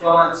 5।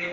1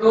2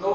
2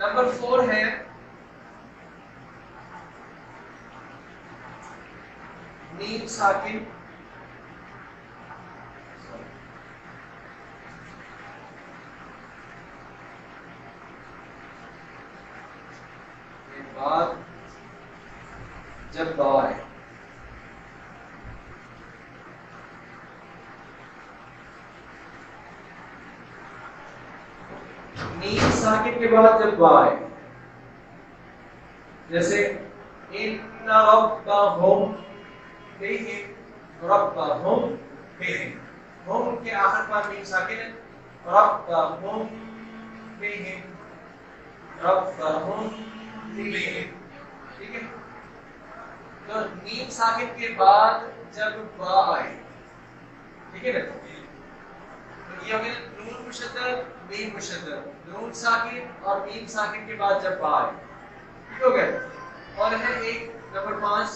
number 4 ہے میم ساکن کے بعد جب با ہے. میم ساکن کے بعد جب با ہے جیسے ان ربهم بهم ربهم بهم ہم کے آخر پر میم ساکن ہے. ربهم بهم ربهم بهم ٹھیک ہے. تو میم ساکن کے بعد جب با آئے ٹھیک ہے نا تو یہ ہو گیا نون مشدد میم مشدد نون ساکن اور میم ساکن کے بعد جب با آئے ٹھیک ہو گیا. اور ہے ایک نمبر 5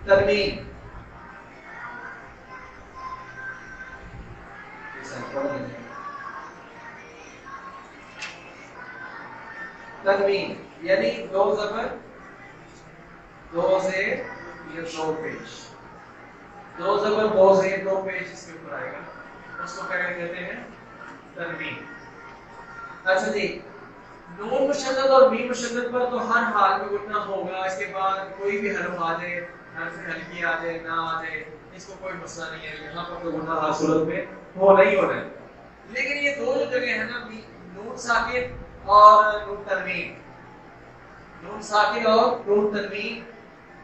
تنوین. تنوین یعنی دو زبر دو زیر یا دو پیش. دو زبر دو زیر دو پیش اس کے اوپر آئے گا اس کو کیا کہتے ہیں تنوین. اچھا جی نون مشدد اور میم مشدد پر تو ہر حال میں گننا ہوگا. اس کے بعد کوئی بھی حرف آ جائے حرف ہلکی آ جائے نہ آ جائے اس کو کوئی مسئلہ نہیں ہے. یہاں پر تو گننا ہر صورت میں ہونا ہی ہونا ہے. لیکن یہ دو جو جگہ ہے نا نون ساکن اور نون تنوین نون ساکن اور نون تنوین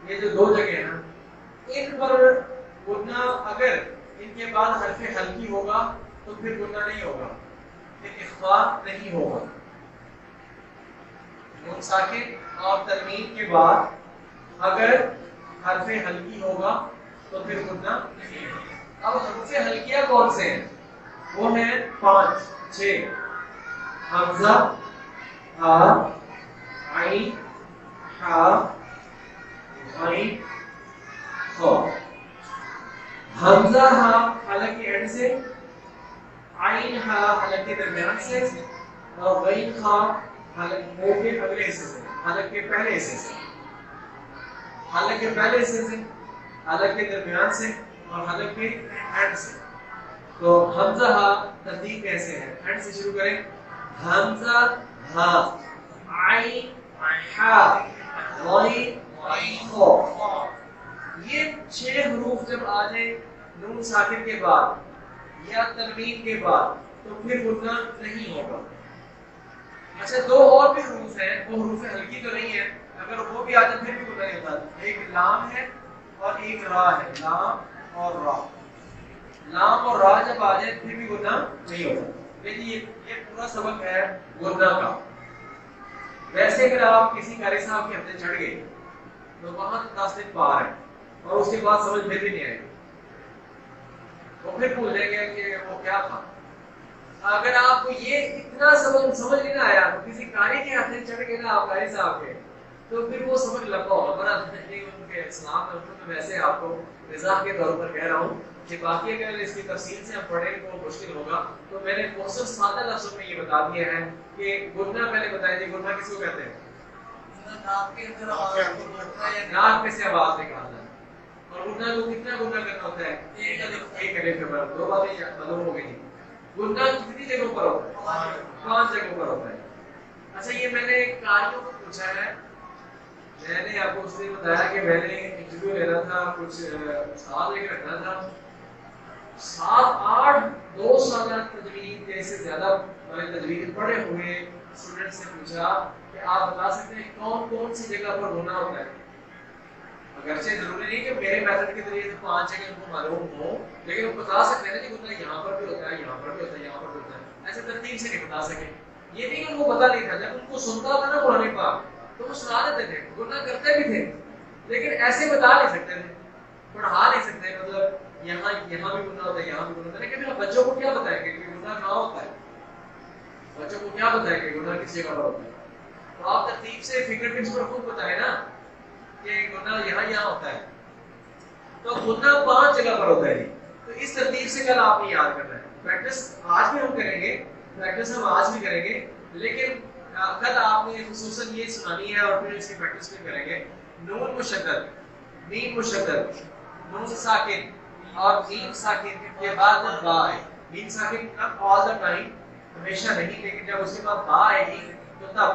یہ جو دو جگہ ہیں نا ان پر گننا اگر ان کے بعد حرف ہلکی ہوگا تو پھر گننا نہیں ہوگا پھر اخفا نہیں ہوگا. نون ساکن اور تنوین کے بعد اگر حرف ہلکی ہوگا تو پھر گننا نہیں ہوگا. اب حرف ہلکیاں کون سے ہیں وہ ہیں 5 6 حمزہ ہا عین ہا غین خا. حمزہ ہا حلق کے اینڈ سے عین ہا حلق کے درمیان سے اور غین خا حلق کے اگلے حصے سے حلق کے پہلے حصے سے حلق کے پہلے حصے سے حلق کے درمیان سے اور حلق کے اینڈ سے. تو حمزہ ہا ترتیب کیسے ہے اینڈ سے شروع کریں. حمزہ ہا عین ہا غین خا. یہ 6 حروف جب آ جائیں نون ساکن کے بعد یا تنوین کے بعد تو پھر گننا نہیں ہوگا. اچھا دو اور بھی حروف ہیں وہ حروف ہلکی تو نہیں ہے اگر وہ بھی آ جائے پھر بھی گننا نہیں ہوتا. ایک لام ہے اور ایک را ہے. لام اور را لام اور را جب آ جائے پھر بھی گننا نہیں ہوتا. لیکن یہ پورا سبق ہے گننا کا. ویسے اگر آپ کسی قاری صاحب کے ہفتے چڑھ گئے تو وہاں 10 دن پار ہے اور اس کے بعد سمجھ میں بھی نہیں آئے گی وہ پھر بھول جائیں گے کہ وہ کیا تھا. اگر آپ کو یہ اتنا سمجھ نہیں آیا تو کسی قاری کے ہفتے چڑھ گئے نا آپ قاری صاحب کے تو پھر وہ سمجھ لگا ہوگا. بڑا ان کے اسلام میں ویسے آپ کو مزاح کے طور پر کہہ رہا ہوں کہ باقی اگر اس کی تفصیل سے ہم پڑھیں تو مشکل ہوگا. تو میں نے مختصر سادہ لفظوں میں یہ بتا دیا ہے کہ گننا پہلے بتایا جی گننا کس کو کہتے ہیں. ناک میں سے آواز نکالنا. اور گننا کو کتنا گننا کرنا ہوتا ہے ایک الف کے بعد. دو باتیں معلوم ہو گئی. گننا کتنی جگہوں پر ہوتا ہے 5 جگہوں پر ہوتا ہے. اچھا یہ میں نے قاریوں کو پوچھا ہے. میں نے آپ کو اس نے بتایا کہ میں نے انٹرویو لینا تھا کچھ استاد لے کے رکھنا تھا 7 8 2 سال تجوید جیسے زیادہ میں نے تجوید پڑھے ہوئے اسٹوڈنٹ سے پوچھا کہ آپ بتا سکتے ہیں کون کون سی جگہ پر ہونا ہوتا ہے. اگرچہ ضروری نہیں کہ میرے میتھڈ کے ذریعے سے 5 جگہ ان کو معلوم ہو لیکن وہ بتا سکتے ہیں کہ گننا یہاں پر بھی ہوتا ہے یہاں پر بھی ہوتا ہے یہاں پر بھی ہوتا ہے. ایسے ترتیب سے نہیں بتا سکے. یہ نہیں کہ ان کو پتہ نہیں تھا. جب ان کو سنتا تھا نا قرآن پاک تو وہ سنا دیتے تھے گننا کرتے بھی تھے لیکن ایسے بتا نہیں سکتے تھے پڑھا نہیں سکتے. مطلب یہاں بھی گننا ہوتا ہے یہاں بھی گننا ہوتا ہے. لیکن بچوں کو کیا بتائیں گے کہ گننا کہاں ہوتا ہے. بچوں کو کیا بتائیں گے گننا کس جگہ پر ہوتا ہے. تو آپ ترتیب سے فنگر ٹپس پر خود بتائیں نا کہ گننا یہاں ہوتا ہے. تو گننا 5 جگہ پر ہوتا ہے. تو اس ترتیب سے کل آپ نے یاد کرنا ہے. پریکٹس آج بھی ہم کریں گے پریکٹس ہم آج بھی کریں گے، لیکن کل آپ نے خصوصاً یہ سنانی ہے اور پھر اس کی پریکٹس بھی کریں گے. نون مشدد، میم مشدد، نون ساکن اور میم ساکن کے بعد با ہے. میم ساکن آل دا ٹائم، ہمیشہ نہیں، لیکن جب اس کے بعد با آئے گی تو تب،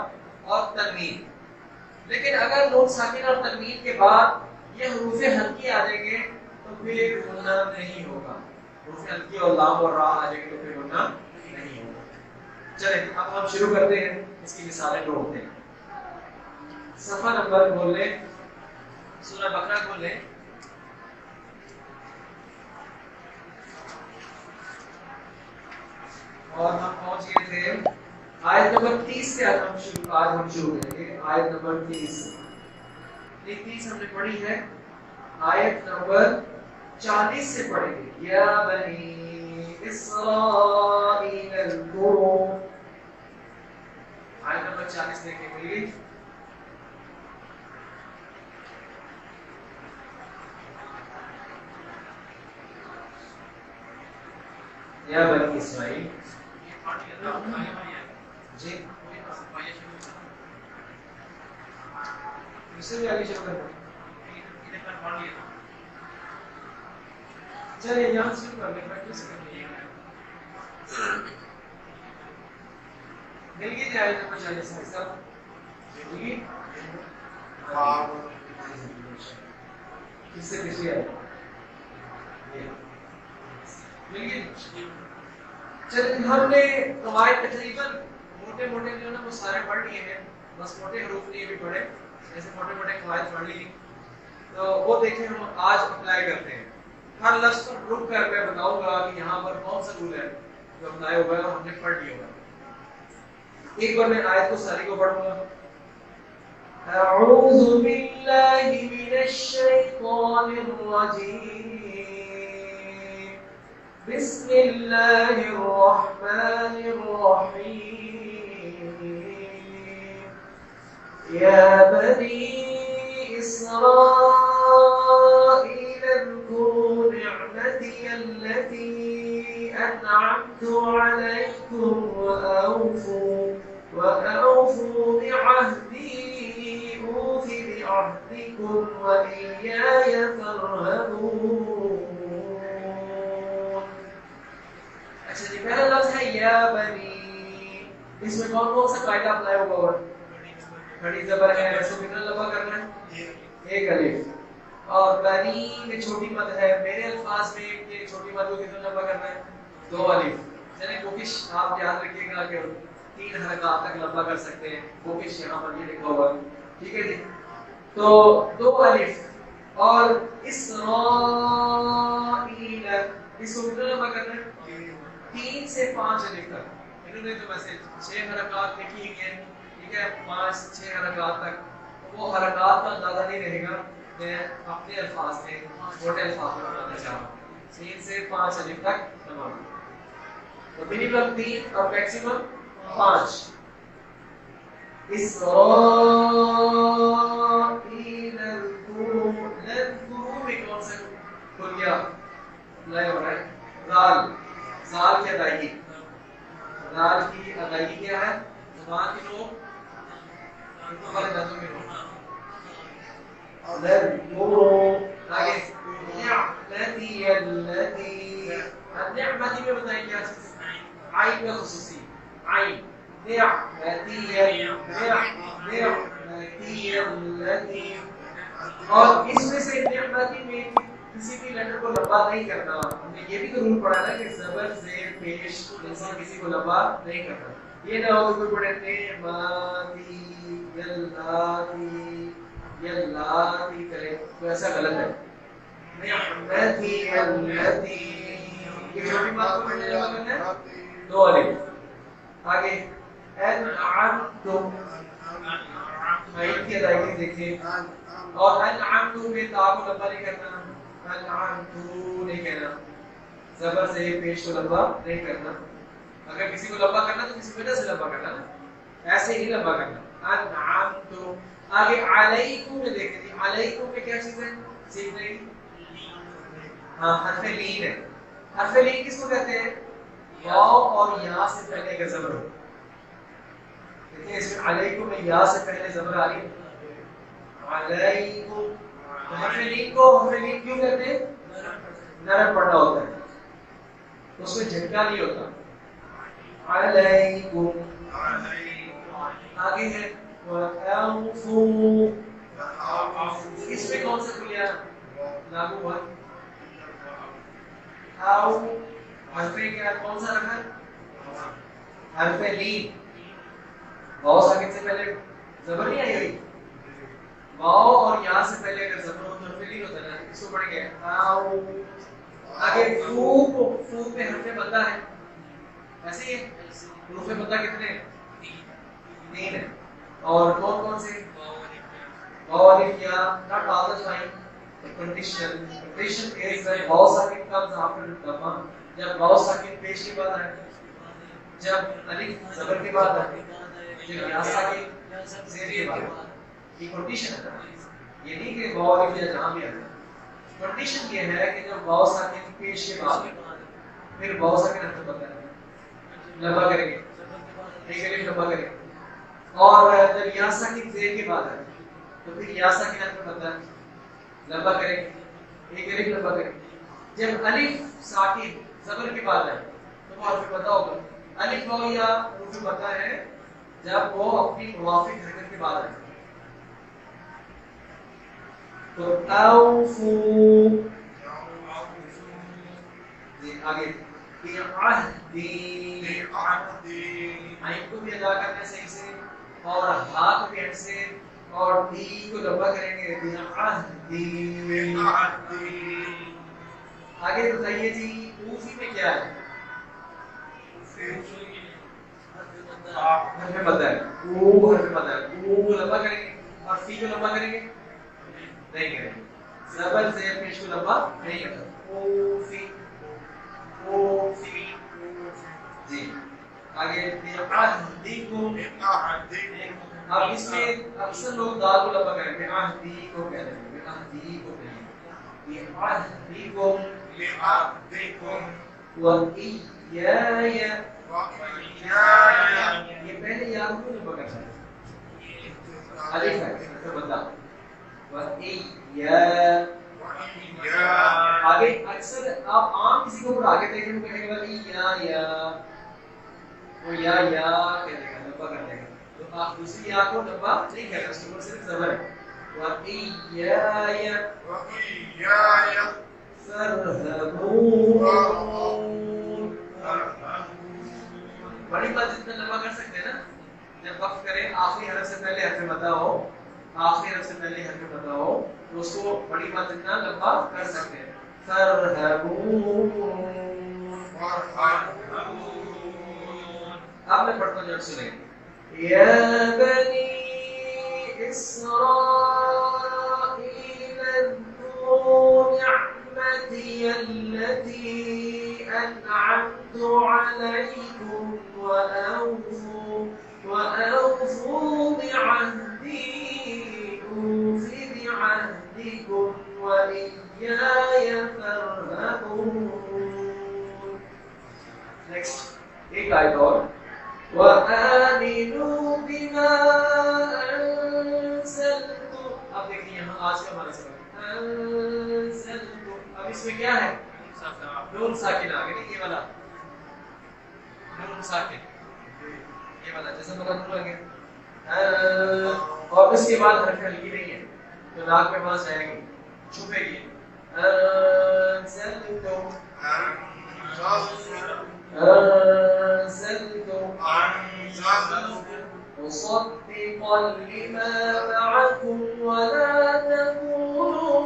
اور تنوین. لیکن اگر نون ساکن اور تنوین کے بعد یہ حروف ہلکی آ جائیں گے تو پھر غنہ نہیں ہوگا. حروف ہلکی اور لام اور را آ جائیں گے تو پھر غنہ نہیں ہوگا. چلیں اب ہم شروع کرتے ہیں، اس کی مثالیں ڈھونڈتے ہیں. صفحہ نمبر کھول لیں، سورہ بقرہ کھول لیں. اور ہم پہنچ گئے تھے آیت نمبر 30 سے. آج ہم شروع کریں گے آیت نمبر 30 سے. 30 ہم نے پڑھی ہے، آیت نمبر 40 سے پڑھیں گے. یا بنی اسرائیل اذکروا، آیت نمبر 40 دیکھیں گے. یا بنی اسرائیل جی اسے بھی آگے شروع کرنا. چلیے یہاں سے شروع کر لیں، پریکٹس کر لیں. مل گئی آیت نمبر 40 میں سب مل گئی. کس سے پچھلی آیت مل گئی. چلیے ہم نے قواعد تقریباً موٹے موٹے جو ہے نا وہ سارے پڑھ لیے ہیں، بس موٹے حروف نہیں بھی پڑھے، ایسے موٹے موٹے قواعد پڑھ لی. تو وہ دیکھیں ہم آج اپلائی کرتے ہیں. ہر لفظ کو رک کر میں بتاؤں گا کہ یہاں پر کون سا رول ہے جو اپلائی ہوگا اور ہم نے پڑھ لیا ہوگا. ایک بار میں آیت کو ساری کو پڑھوں گا. اعوذ باللہ من الشیطان الرجیم، بسم اللہ الرحمن الرحیم. یا بنی اسرائیل اذکروا نعمتی التي انعمت علیکم وأوفوا بعهدي أوف بعهدكم وإياي فارهبون. اچھا جی، پہلا لفظ ہے یا بنی. اس میں کون کون سا قاعدہ اپلائی ہوگا؟ بڑی زبر ہے، ویسے کتنا لمبا کرنا ہے؟ ایک الف. اور بنی میں چھوٹی مد ہے، میرے الفاظ میں یہ چھوٹی مد کو کتنا لمبا کرنا ہے؟ 2 الف. چلیں کوشش آپ یاد رکھیے گا کہ 3 حرکات تک لمبا کر سکتے ہیں. کوشش یہاں پر یہ لکھا ہوا، ٹھیک ہے جی. تو 2 الف اور اسرائیل، اس کو کتنا لمبا کرنا ہے؟ 3 سے 5 الف تک. انہوں نے تو ویسے 6 حرکات لکھی ہیں، ٹھیک ہے، 5-6 حرکات تک. وہ حرکات کا اندازہ نہیں رہے گا، میں اپنے الفاظ میں موٹے الفاظ میں بتانا چاہ رہا ہوں. 3 سے 5 الف تک لمبا. تو منیمم 3 اور میکسیمم 5. اسرائیل اذکروا میں کون سا کھل گیا؟ لائے ہو رہا ہے زال. زال کی ادائیگی، زال کی ادائیگی کیا ہے؟ زبان کی نوک والے دانتوں میں نوک. آگے نعمتی التی، نعمتی میں بتائیں کیا چیز؟ عین کا خصوصی، عین. نعمتی التی. اور اس میں سے نعمتی میں کسی بھی لیٹر کو لمبا نہیں کرنا. ہم نے یہ بھی تو رول پڑھا نا کہ زبر زیر پیش جیسے کسی کو لمبا نہیں کرنا. یہ نہ ہو کوئی پڑھے نعمتی یلاتی یلاتی کرے تو ایسا غلط ہے. نعمتی التی، یہ چھوٹی بات کو پڑھنے لگا کرنا ہے 2 الف. آگے انعمت، عین کی ادائیگی دیکھیں. اور انعمت میں تا کو لمبا نہیں کرنا، انعمت نہیں کہنا. زبر سے پیش کو لمبا نہیں کرنا. اگر کسی کو لمبا کرنا تو کسی وجہ سے لمبا کرنا نا، ایسے ہی لمبا کرنا. انعمت. آگے علیکم میں دیکھیں جی، علیکم میں کیا چیز ہے؟ سیکھ رہی، ہاں حرف لین ہے. حرف لین کس کو کہتے ہیں؟ واو اور یا سے پہلے کا زبر ہو. دیکھیں اس میں علیکم میں یا سے پہلے زبر آ رہی ہے. علیکم حرف لین کو حرف لین کیوں کہتے ہیں؟ نرم پڑھنا ہوتا ہے اس میں جھٹکا نہیں ہوتا. علیکم. آگے ہے وَأَوْفُوا. اس میں کون سا کلیہ لاگو ہوا؟ او حرف کیا کون سا رکھا؟ حرف لین. واو ساکن سے پہلے زبر نہیں آئی ہوئی. واو اور یا سے پہلے اگر زبر ہو تو حرف لین ہوتا ہے نا. اس کو پڑھیں گے او. آگے فو پہ حرف مدہ ہے ایسے ہی ہے. حروف مدہ کتنے ہیں؟ 3 ہے. اور کون کون سے؟ واو الف یا. not all the time. Condition is that واو ساکن comes after dhamma. جب واو ساکن پیش کے بعد آئے, جب الف زبر کے بعد آئے, جب یا ساکن زیر کے بعد آئے. یہ کنڈیشن ہے. یہ نہیں کہ واو الف یا جہاں بھی آئے. کنڈیشن یہ ہے کہ جب واو ساکن پیش کے بعد پھر واو ساکن حرف مدہ لمبا کریں گے, ایک الف لمبا کریں گے. اور جب یا ساکن زیر کے بعد آئے تو پھر یا ساکن حرف مدہ لمبا کریں گے, ایک الف لمبا کریں گے. جب الف ساکن زبر کے بعد آئے تو وہ حرف مدہ ہوگا. الف واو یا حروف مدہ ہے جب وہ اپنی موافق حرکت کے بعد آئے. تو اوفو. آگے بعہدی. عین کو بھی ادا کرنے صحیح سے اور ہا کو بھی اینڈ سے اور دی کو لمبا کریں گے. بعہدی. آگے بتائیے جی اوفی میں کیا ہے؟ حرف مدہ ہے. او حرف مدہ ہے. او کو لمبا کریں گے اور فی کو لمبا کریں گے نہیں کریں گے. زبر زیر پیش کو لمبا نہیں کرتا. اوفی. اوفی. جی آگے بعہدیکم. اب اس میں اکثر لوگ دال کو لمبا کریں گے. بعہدی کو کہتے ہیں. بعہدی کو کہیں گے. بعہدیکم. وَإِيَّايَ. یہ پہلے یا کو لمبا کرنا ہے. الف ہے تو بتا. وَإِيَّا. آگے اکثر آپ عام کسی کو آگے دیکھیں تو کہنے والی یا وہ یا کہنے گا لمبا کر دے گا. تو آپ دوسری یا کو لمبا نہیں کرنا, اس کے اوپر صرف زبر ہے. وَإِيَّايَ فَارْهَبُونِ. بڑی بات جتنا لمبا کر سکتے ہیں نا, جب وقف کریں آخری حرف سے پہلے حرف مدہ ہو, آخری حرف سے پہلے حرف مدہ ہو تو اس کو بڑی بات جتنا لمبا کر سکتے ہیں. فَارْهَبُونِ. اب میں پڑھتا ہوں جب سنیں. یا بنی اسرائیل اذکروا نعمتی التي انعمت علیکم وأوفوا بعهدي أوف بعهدكم وإياي فارهبون. Next. ایک آیت اور. وَآمِنُوا بِمَا أَنزَلْتُ. اب دیکھیں یہاں آج کا ہمارا سبق أَنزَلْتُ. اب اس میں کیا ہے؟ نون ساکن آگے نہیں, یہ والا نون ساکن, یہ والا جیسا پتہ نون لگے اور اس کے بعد حرف ہلکی نہیں ہے تو ناک میں پاس جائے گی, چھپے گی. أَنزَلْتُ. مصدقا لما معكم ولا تكونوا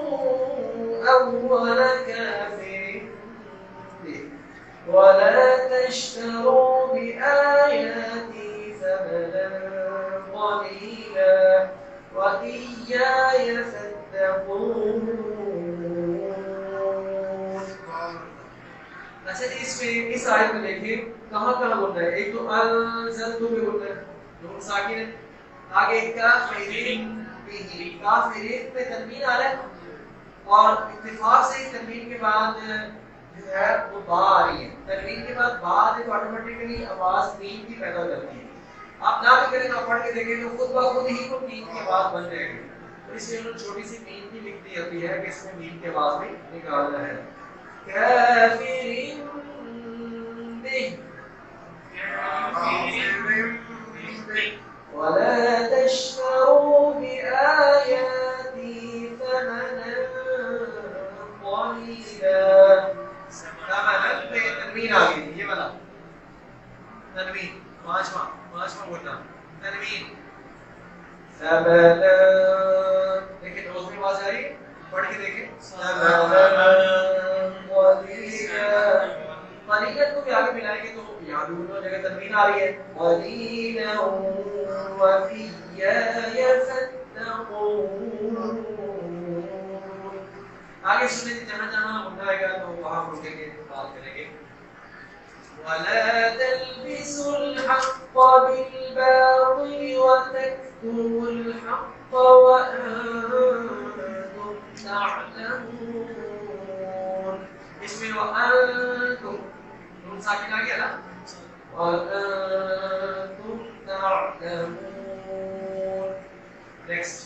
أول كافر به ولا تشتروا بآياتي ثمنا قليلا وإياي فاتقون. اچھا جی اس میں اس آیت میں دیکھیں کہاں کہاں بولنا ہے. ایک تو انزلتو میں بولنا ہے نون ساکن ہے. آگے کافرین بھی, کافرین پہ تنوین آ رہا ہے اور اتفاق سے ہی تنوین کے بعد جو ہے وہ با آ رہی ہے. تنوین کے بعد با آ تو آٹومیٹکلی آواز نیم کی پیدا ہو جاتی ہے. آپ نہ بھی کریں تو پڑھ کے دیکھیں تو خود بخود ہی وہ نیم کی آواز بن جائے گی. تو اس لیے انہوں نے چھوٹی سی نیم بھی لکھ دی ہوتی ہے کہ اس میں نیم کی آواز بھی نکالنا ہے. کافرین بہ ولا تشتروا بآياتي ثمنا قليلا. ثمنا پہ تنوین آ گئی یہ والا تنوین پانچواں بولنا تنوین ثمنا. دیکھیں روز میں آواز آ رہی ہے پڑھ کے دیکھیں ثمنا قليلا. قلیلا کو بھی آگے ملائیں گے تو یہاں بھی دونوں جگہ تنوین آ رہی ہے. قلیلا وفیای فاتقون. آگے سنیں جہاں جہاں ہوتا ہے گا تو وہاں رکیں گے بات کریں گے. ولا تلبسوا الحق بالباطل وتكتموا الحق وأنتم تعلمون. اس میں وأنتم نون ساکن آ گیا نا وأنتم تعلمون. نیکسٹ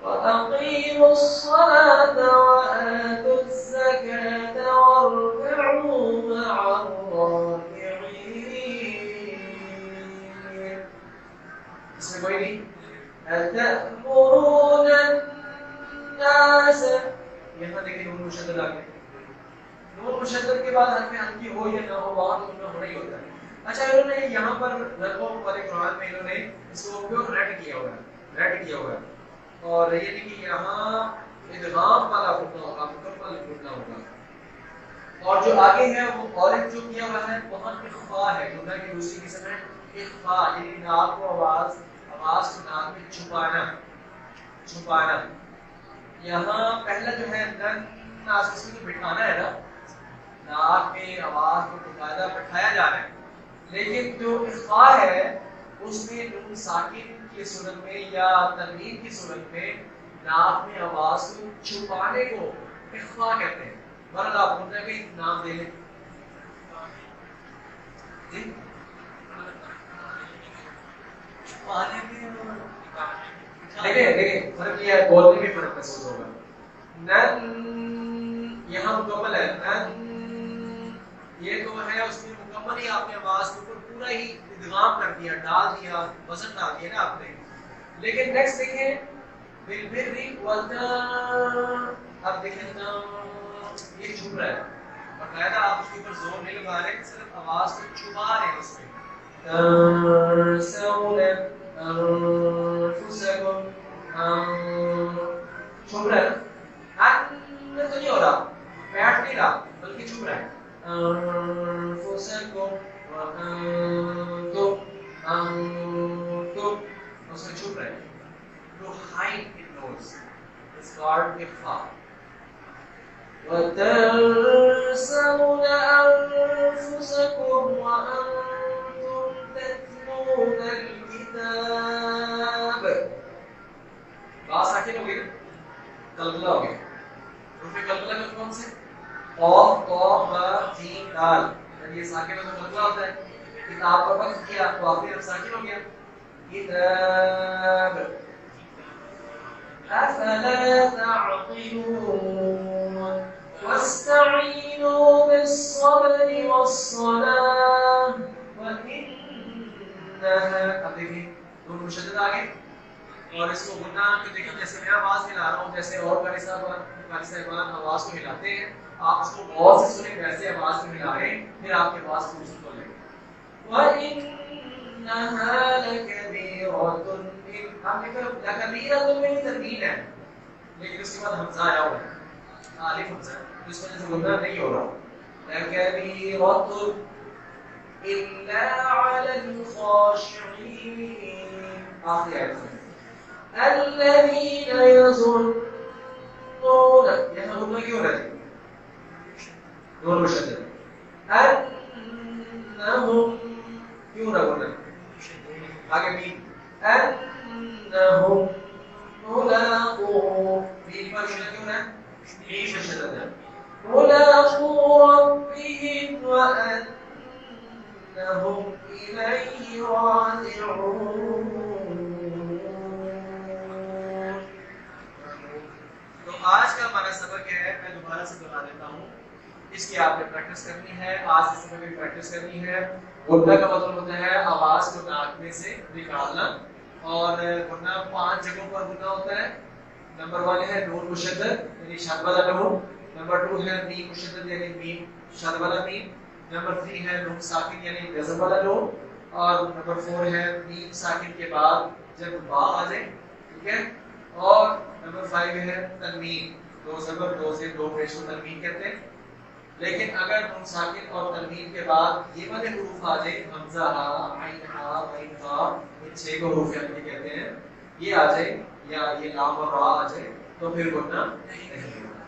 وأقيموا الصلاة وآتوا الزكاة واركعوا مع الراكعين. اس میں کوئی نہیں. أتأمرون الناس یہاں دیکھیں نون مشدد آ گیا. نون مشدد کے بعد حرف عطف ہو یا نہ ہو وہاں تو ہونا ہی ہوتا ہے. اچھا انہوں نے یہاں پر نظموں والے قرآن میں انہوں نے اس کو پیور ریڈ کیا ہوا ہے اور یہ نہیں کہ یہاں ادغام والا ہوتا ہوگا مکمل ہوتا ہوگا. اور جو آگے ہے وہ اورنج جو کیا ہوا ہے وہاں اخفا ہے. جملہ کی دوسری قسم ہے اخفا یعنی ناک کو آواز کو ناک میں چھپانا. یہاں پہلا جو ہے نن اس میں تو بٹھانا ہے نا ناک میں آواز کو باقاعدہ بٹھایا جا رہا ہے. لیکن جو اخفا ہے اس میں نون ساکن کی صورت میں یا تنوین کی صورت میں ناک میں آواز کو چھپانے کو اخفا کہتے ہیں. بہرحال آپ بولتے ہیں کہ نام دے لیں جی دیکھیں فرق یہ ہے بولنے میں فرق محسوس ہوگا. نن یہاں مکمل ہے نن یہ تو ہے اس میں مکمل ہی آپ نے آواز کو پورا ہی ادغام کر دیا ڈال دیا وزن ڈال دیا نا آپ نے. لیکن نیکسٹ دیکھیں بالبر والتا. اب دیکھیں یہ چھپ رہا ہے باقاعدہ آپ اس کے اوپر زور نہیں لگا رہے صرف آواز کو چھپا رہے ہیں. اس میں تنسون انفسکم چھپ رہا ہے تو نہیں ہو رہا بیٹھ نہیں رہا بلکہ چھپ رہا ہے. انفسکم وانتم اس میں چھپ رہے to hide in nose is called ikhfa. وتنسون أنفسكم وأنتم تتلون الكتاب. بات ساکن ہو گئی قلقلہ ہو گیا. حروف قلقلہ میں کون سے قاف قاف با جیم دال یہ ساکن میں تو قلقلہ ہوتا ہے. کتاب پر وقت کیا تو آخری حرف ساکن ہو گیا کتاب. أفلا تعقلون واستعينوا بالصبر والصلاة وإنها. اب دیکھیں دون مشدد آگے اور اس کو غنہ کہ دیکھیں جیسے میں آواز ہلا رہا ہوں جیسے اور قاری صاحبان آواز کو ہلاتے ہیں آپ اس کو غور سے سنیں ویسے آواز کو ہلا رہے ہیں پھر آپ کے پاس خوب سن لیں. وَإِنَّهَا لَكَبِيرَةٌ. ہم دیکھیں لَكَبِيرَةٌ میں ہی تنوین ہے لیکن اس کے بعد حمزہ آیا ہوا ہے الف حمزہ اس وجہ سے غنہ نہیں ہو رہا. لَكَبِيرَةٌ إِلَّا عَلَى الْخَاشِعِينَ. آخری آیت الَّذِينَ يَظُنُّونَ یہاں غنہ کیوں رہتے نون مشدد أَنَّهُمْ کیوں نہ غنہ آگے میم أَنَّهُمْ ملاقو میم پر شدت کیوں ہے میم پر شدت ہے ملاقو ربهم وأنهم إليه راجعون. تو آج کا ہمارا سبق ہے، میں دوبارہ سے بتا دیتا ہوں، اس کی آپ نے پریکٹس کرنی ہے، آج اس میں بھی پریکٹس کرنی ہے. غنہ کا مطلب ہوتا ہے آواز کو ناک میں سے نکالنا، اور غنہ 5 جگہوں پر غنہ ہوتا ہے. نمبر 1 ہے نون مشدد یعنی شد والا نون. نمبر 2 ہے میم مشدد یعنی میم شد والا میم. نمبر 3 ہے نون ساکن یعنی جزم والا نون. اور نمبر 4 ہے میم ساکن کے بعد جب با آ جائے، ٹھیک ہے. اور نمبر 5 ہے تنوین، 2 زبر 2 سے 2 پیش کو تنوین کہتے ہیں. لیکن اگر نون ساکن اور تنوین کے بعد یہ والے حروف آ جائے، حمزہ ہا، عین ہا، غین ہا، ان 6 کو حروف ہلکے کہتے ہیں، یہ آ جائے یا یہ لام اور را آ جائے تو پھر غنہ نہیں ہوگا.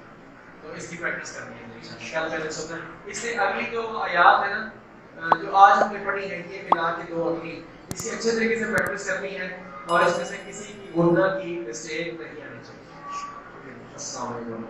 تو اس کی پریکٹس کرنی ہے انشاءاللہ. اس سے اگلی جو آیات ہے نا جو آج ہم نے پڑھی ہے، یہ ملا کے 2 اگلی، اسی اچھے طریقے سے پریکٹس کرنی ہے اور اس میں سے کسی کی غنہ کی مسٹیک نہیں آنی چاہیے. السلام علیکم.